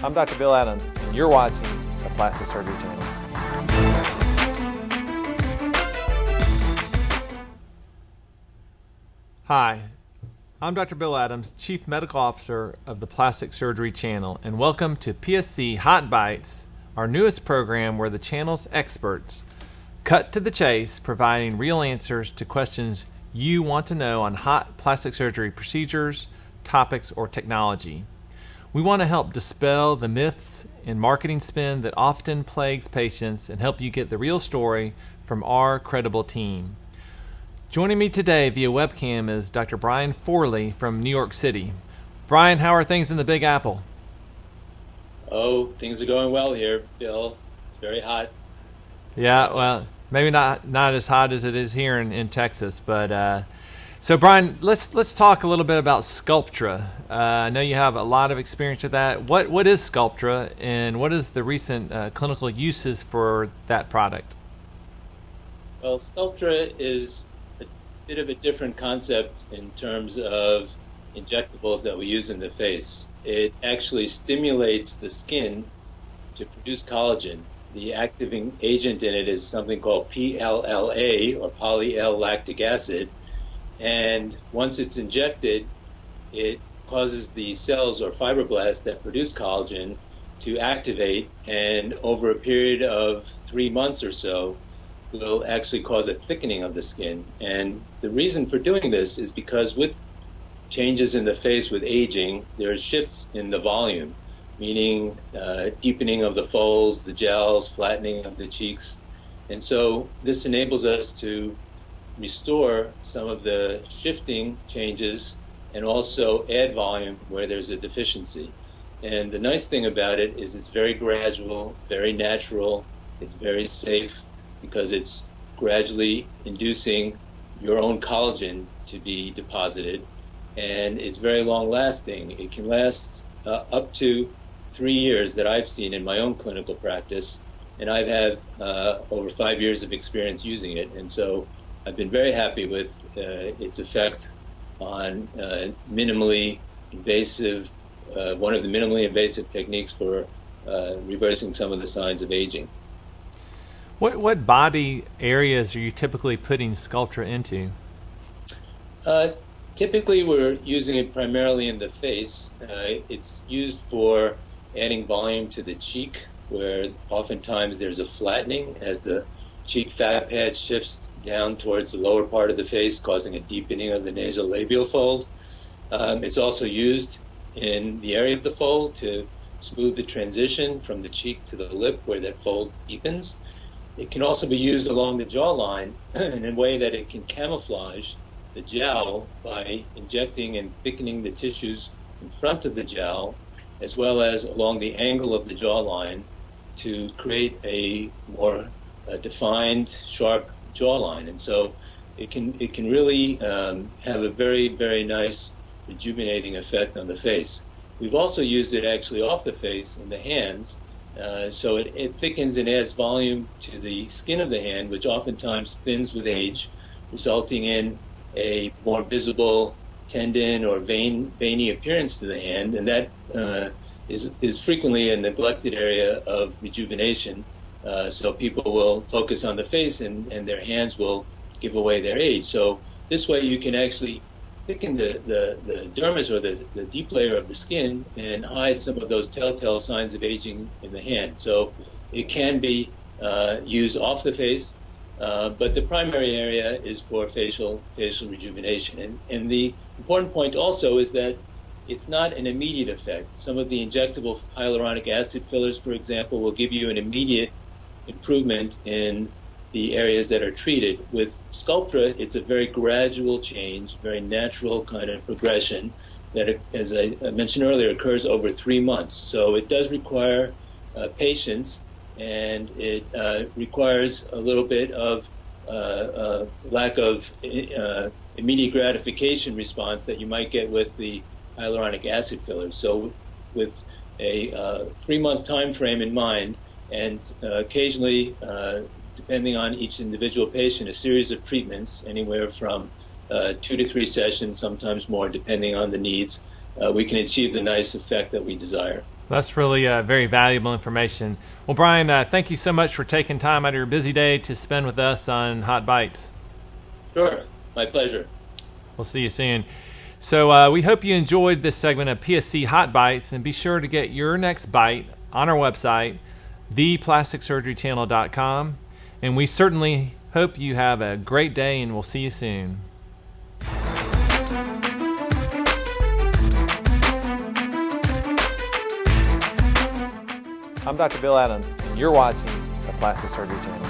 I'm Dr. Bill Adams, and you're watching the Plastic Surgery Channel. Hi, I'm Dr. Bill Adams, Chief Medical Officer of the Plastic Surgery Channel, and welcome to PSC Hot Bites, our newest program where the channel's experts cut to the chase, providing real answers to questions you want to know on hot plastic surgery procedures, topics, or technology. We want to help dispel the myths and marketing spin that often plagues patients and help you get the real story from our credible team. Joining me today via webcam is Dr. Brian Forley from New York City. Brian, how are things in the Big Apple? Oh, things are going well here, Bill. It's very hot. Yeah, well, maybe not as hot as it is here in Texas, but so Brian, let's talk a little bit about Sculptra. I know you have a lot of experience with that. What is Sculptra, and what is the recent clinical uses for that product? Well, Sculptra is a bit of a different concept in terms of injectables that we use in the face. It actually stimulates the skin to produce collagen. The activating agent in it is something called PLLA, or poly-L-lactic acid. And once it's injected, it causes the cells or fibroblasts that produce collagen to activate, and over a period of 3 months or so, will actually cause a thickening of the skin. And the reason for doing this is because with changes in the face with aging, there are shifts in the volume, meaning deepening of the folds, the jowls, flattening of the cheeks. And so this enables us to restore some of the shifting changes and also add volume where there's a deficiency. And the nice thing about it is it's very gradual, very natural, it's very safe because it's gradually inducing your own collagen to be deposited, and it's very long lasting. It can last up to 3 years that I've seen in my own clinical practice, and I've had over 5 years of experience using it, and so I've been very happy with its effect on minimally invasive, one of the minimally invasive techniques for reversing some of the signs of aging. What body areas are you typically putting Sculptra into? Typically, we're using it primarily in the face. It's used for adding volume to the cheek, where oftentimes there's a flattening as the cheek fat pad shifts down towards the lower part of the face, causing a deepening of the nasolabial fold. It's also used in the area of the fold to smooth the transition from the cheek to the lip where that fold deepens. It can also be used along the jawline in a way that it can camouflage the jowl by injecting and thickening the tissues in front of the jowl, as well as along the angle of the jawline to create a more defined, sharp jawline. And so it can really have a very, very nice rejuvenating effect on the face. We've also used it actually off the face in the hands, so it thickens and adds volume to the skin of the hand, which oftentimes thins with age, resulting in a more visible tendon or veiny appearance to the hand, and that is frequently a neglected area of rejuvenation. So people will focus on the face and their hands will give away their age. So this way you can actually thicken the dermis or the deep layer of the skin and hide some of those telltale signs of aging in the hand. So it can be used off the face, but the primary area is for facial rejuvenation. And the important point also is that it's not an immediate effect. Some of the injectable hyaluronic acid fillers, for example, will give you an immediate improvement in the areas that are treated. With Sculptra, it's a very gradual change, very natural kind of progression that, as I mentioned earlier, occurs over 3 months. So it does require patience, and it requires a little bit of lack of immediate gratification response that you might get with the hyaluronic acid fillers. So with a 3-month time frame in mind, and occasionally, depending on each individual patient, a series of treatments, anywhere from 2 to 3 sessions, sometimes more, depending on the needs, we can achieve the nice effect that we desire. That's really very valuable information. Well, Brian, thank you so much for taking time out of your busy day to spend with us on Hot Bites. Sure, my pleasure. We'll see you soon. So we hope you enjoyed this segment of PSC Hot Bites, and be sure to get your next bite on our website, theplasticsurgerychannel.com. And we certainly hope you have a great day, and we'll see you soon. I'm Dr. Bill Adams, and you're watching the Plastic Surgery Channel.